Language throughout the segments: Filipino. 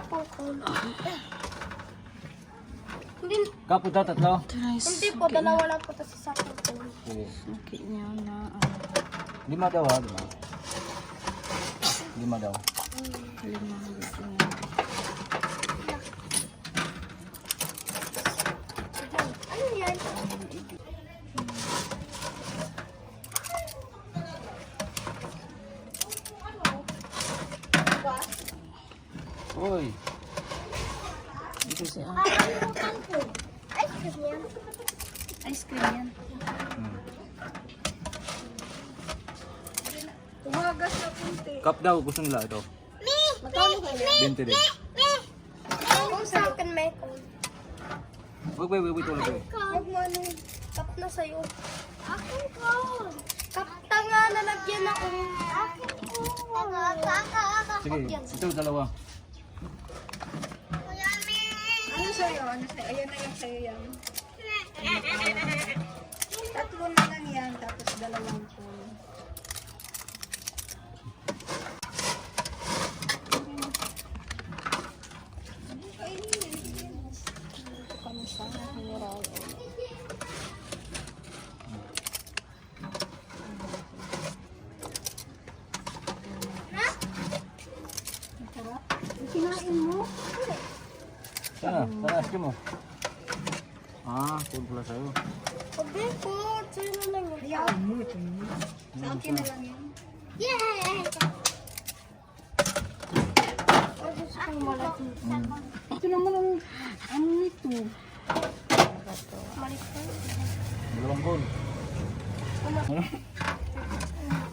pong cone. Hindi, Kapo daw, tatlo. hindi po, dalawa lang po tas isa pong cone. Sige. Okay niya na. 5 daw ha, 5. 5 daw. Lima gusto niya. Sige, ano yan? Uy. Dito Si siya. Ice cream yan. ice cream yan. Tumagas na punti. Cup daw, gusto nila ito. Magkano ka yan? 20 din. Kung sa akin may cone. Wait, ulit. Huwag mo ano, cup na sa'yo. Akin cone. Cup ta nga nalagyan ako. Akin cone. Sige, ito dalawa. Ano sa'yo? Ano sa'yo? Ayan na yung sa'yo yan. Tatlo na lang yan, tapos 2 po. Kinain mo? Sana ice cream mo. Kung pala sa'yo. Sabi ko, sa'yo na lang yun. Ayaw mo, ito mo. Sa akin na lang yan. Yay! Ay, gusto kong malaki. Ito naman ang ano nito. Malikot. 2 bowl.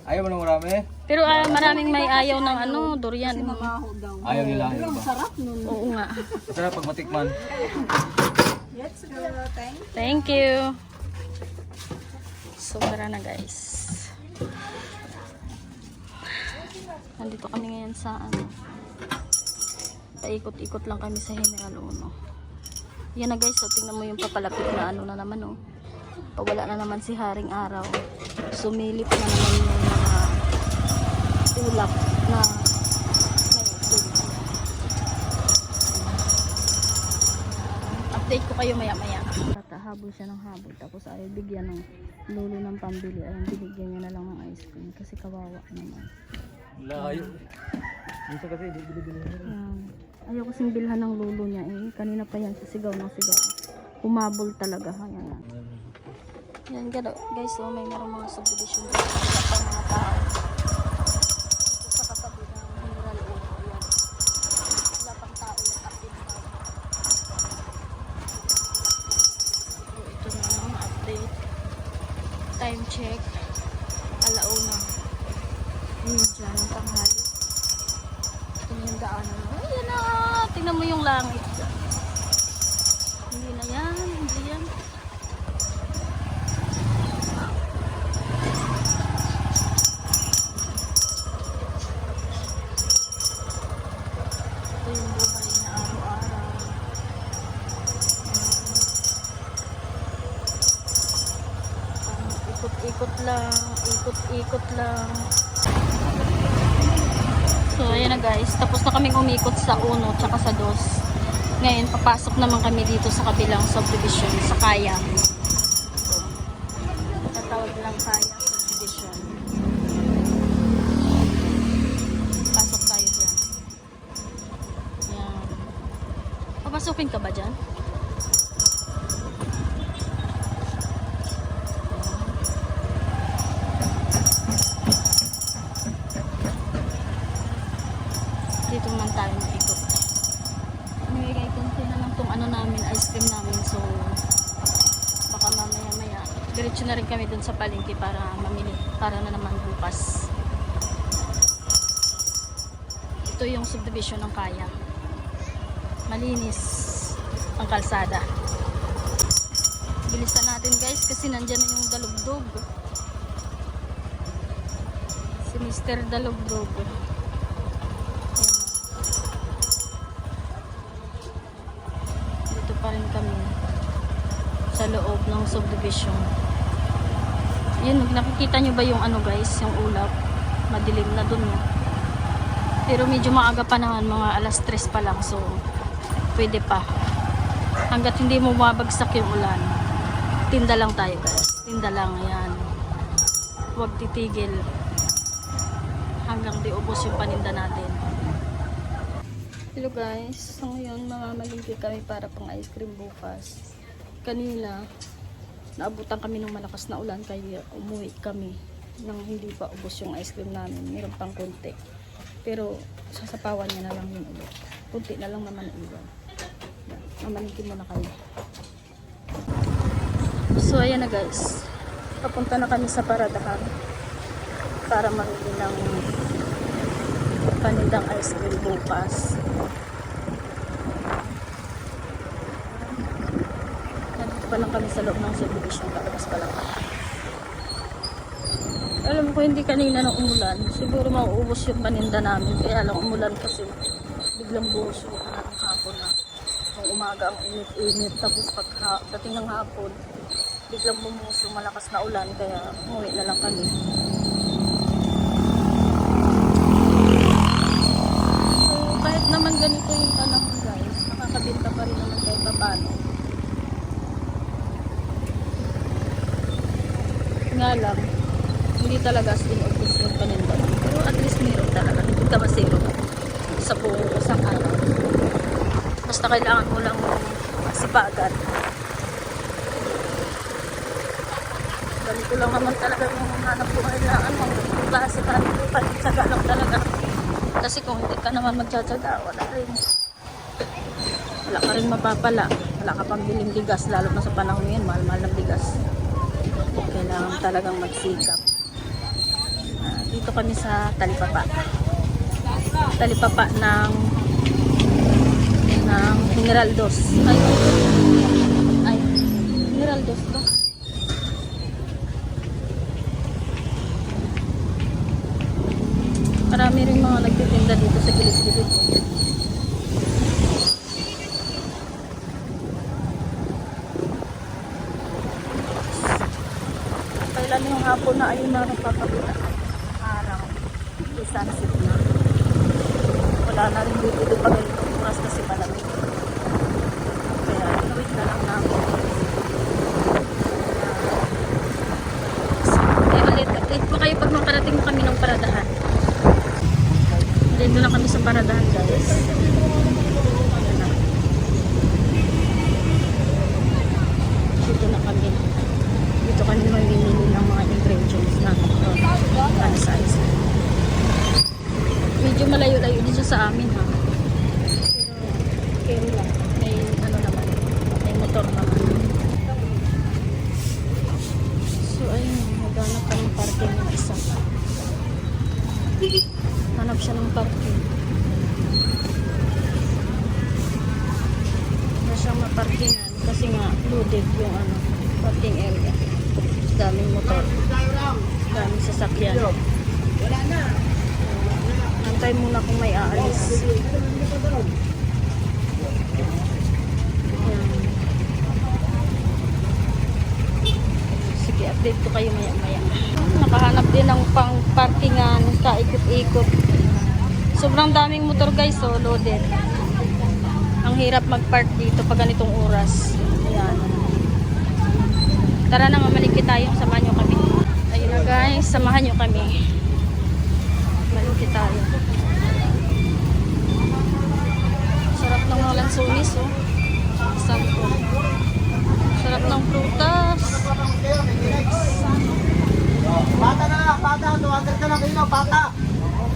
Ayaw mo nang marami? Pero maraming may ayaw ng ano, durian. Maho daw. Ayaw nila. Pero ang sarap nun. Oo nga. Masarap pag matikman. Let's go. Thank you. Sobra na guys. Nandito kami ngayon sa ano. Paikot-ikot lang kami sa General Uno. Yan na guys, so tingnan mo yung papalapit na ano na naman oh. Pawala na naman si Haring Araw. Sumilip na naman yung mga ulap na may itlog. Update ko kayo maya-maya. Habol siya ng habol. Tapos ayaw bigyan ng lolo ng pambili. Ayun, binigyan niya na lang ng ice cream. Kasi kawawa naman. Layo. Minsan kasi, bili-bili Ayaw kasing bilhan ng lolo niya eh. Kanina pa yan sa sigaw ng sigaw. Humabol talaga. Ayan na. Yan guys, so may mga subdivision dito. Wala pa mga tao. Dito sa katabi ng General Uno. Yan. Wala pang tao na tapin na. So ito na ang update. Time check. Alauna. Yun dyan ang tanghali. Ito na yung daanan. Ayan na. Tingnan mo yung langit. Hindi na yan. Hindi yan. Ito yung buhay na araw-araw. Parang ikot-ikot lang. Ikot-ikot lang. So ayan na guys. Tapos na kaming umikot sa Uno tsaka sa Dos. Ngayon papasok naman kami dito sa kabilang subdivision sa Kaya. So, tatawag lang Kaya subdivision. Pasok tayo dyan. Yan. Papasukin ka ba dyan? Dito man tayo maikot. Anyway, konti na lang tong ano namin, ice cream namin. So, baka mamaya-maya. Diretso na rin kami dun sa palengke para mamili. Para na naman bukas. Ito yung subdivision ng Kaya. Malinis ang kalsada. Bilisan natin guys kasi nandyan na yung Dalugdog. Si Mr. Dalugdog. Dito pa rin kami sa loob ng subdivision. Yun, nakikita nyo ba yung ano guys, yung ulap? Madilim na dun. No? Pero medyo maaga pa naman, mga alas 3 pa lang. So, pwede pa. Hanggat hindi mo mabagsak yung ulan. Tinda lang tayo guys. Tinda lang, ayan. Huwag titigil. Hanggang di ubos yung paninda natin. Hello guys. So ngayon, mamamalingki kami para pang ice cream bukas. Kanina, naabutan kami ng malakas na ulan kaya umuwi kami nang hindi pa ubos yung ice cream namin. Meron pang konti. Pero sasapawan niya na lang yung ulit. Kunti na lang naman iwan. Mamalingki muna kami. So ayan na guys. Papunta na kami sa paradahan para mamili ng panindang ice cream bukas. Nandito pa lang kami sa loob ng subdivision. Kalabas pa lang kami. Alam ko hindi kanina nang umulan. Siguro mauubos yung paninda namin. Kaya lang umulan kasi biglang buhos yung hapon na. Nung umaga ang init-init. Tapos pagdating ng hapon, biglang bumuhos yung malakas na ulan. Kaya umuwi na lang kami. So kahit naman ganito yung panahon guys, nakakabenta pa rin naman kahit paano. Nga lang, hindi talaga as in obvious yung paninda. Pero at least meron talaga. Hindi ka masiro sa buong isang araw. Basta kailangan mo lang sipagan. Ganito lang naman talaga yung hanap ko. Kailangan mo klase ka rin. Pagtsaga lang talaga. Kasi kung hindi ka naman magtsatsaga, wala rin. Wala ka rin mapapala. Wala ka pang biling bigas. Lalo na sa panahon ngayon, mahal-mahal ng bigas. Kailangan talagang magsikap. Dito kami sa talipapa. Talipapa ng Mineraldos. Ay, Mineraldos ba? Marami rin mga nagtitinda dito sa gilid-gilid. Kailan yung hapon na ayun na nagpapakita. Sunset na. Wala na rin dito pag ganitong oras kasi malamig. Kaya wait na lang namin. Late po kayo pag makarating mo kami ng paradahan. Dito na kami sa paradahan guys. Dito na kami. Dito kami mamimili ng mga ingredients na para sa ice cream. Medyo malayo-layo din siya sa amin ha. Pero lang. May ano naman. May motor naman. So ayun. Naghanap ka ng parking ng isa. Hanap siya ng parking. Wala siyang maparkingan. Kasi nga loaded yung ano, parking area. Daming motor. Daming sasakyan. Wala na. Antay muna kung may aalis. Ayan. Sige, update ko kayo maya-maya. Nakahanap din ng pang-parkingan, kaikot-ikot. Sobrang daming motor guys, so loaded. Ang hirap mag-park dito pag ganitong oras. Ayan. Tara na, mamalingki tayo. Samahan nyo kami. Ayun na guys, samahan nyo kami. Malingki tayo. Sarap ng mga lansones, oh. Sampo. Sarap ng prutas. Pata na lang, pata. 200 na lang kilo, pata.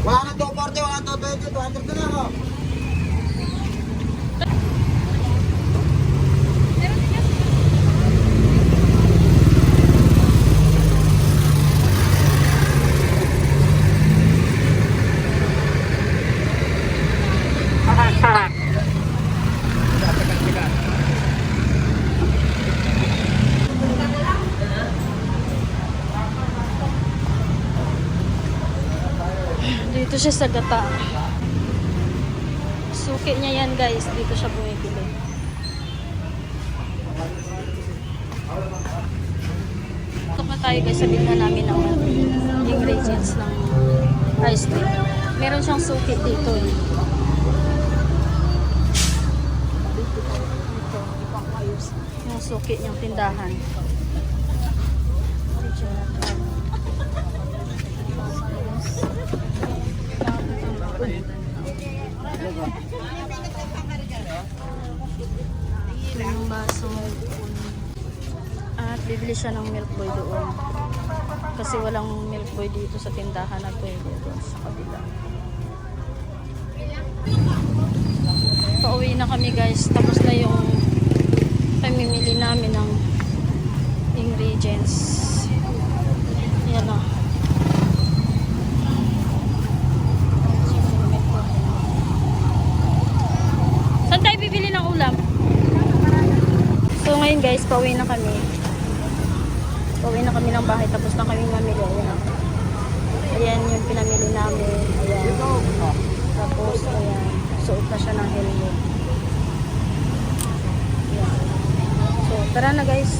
Wala na 240, wala na 220, 200 na lang, oh. Dito siya sa gata. Suki niya yan guys. Dito siya bumibili. Ito na tayo guys. Sabihin na namin ang ingredients ng ice cream. Meron siyang suki dito eh. Ito, yung suki niyang tindahan. Yung baso. At bibili siya ng milk boy doon. Kasi walang milk boy dito sa tindahan na pwede doon sa kabila. Pauwi na kami guys. Tapos na yung pamimili namin ng ingredients. Yan na. Saan tayo bibili ng ulam? So ngayon guys, pauwi na kami. Pauwi na kami ng bahay. Tapos na kami mamili. Ayan. Ayan yung pinamili namin. Ayan. Tapos ayan. Suot na siya ng helmet. Ayan. So tara na guys.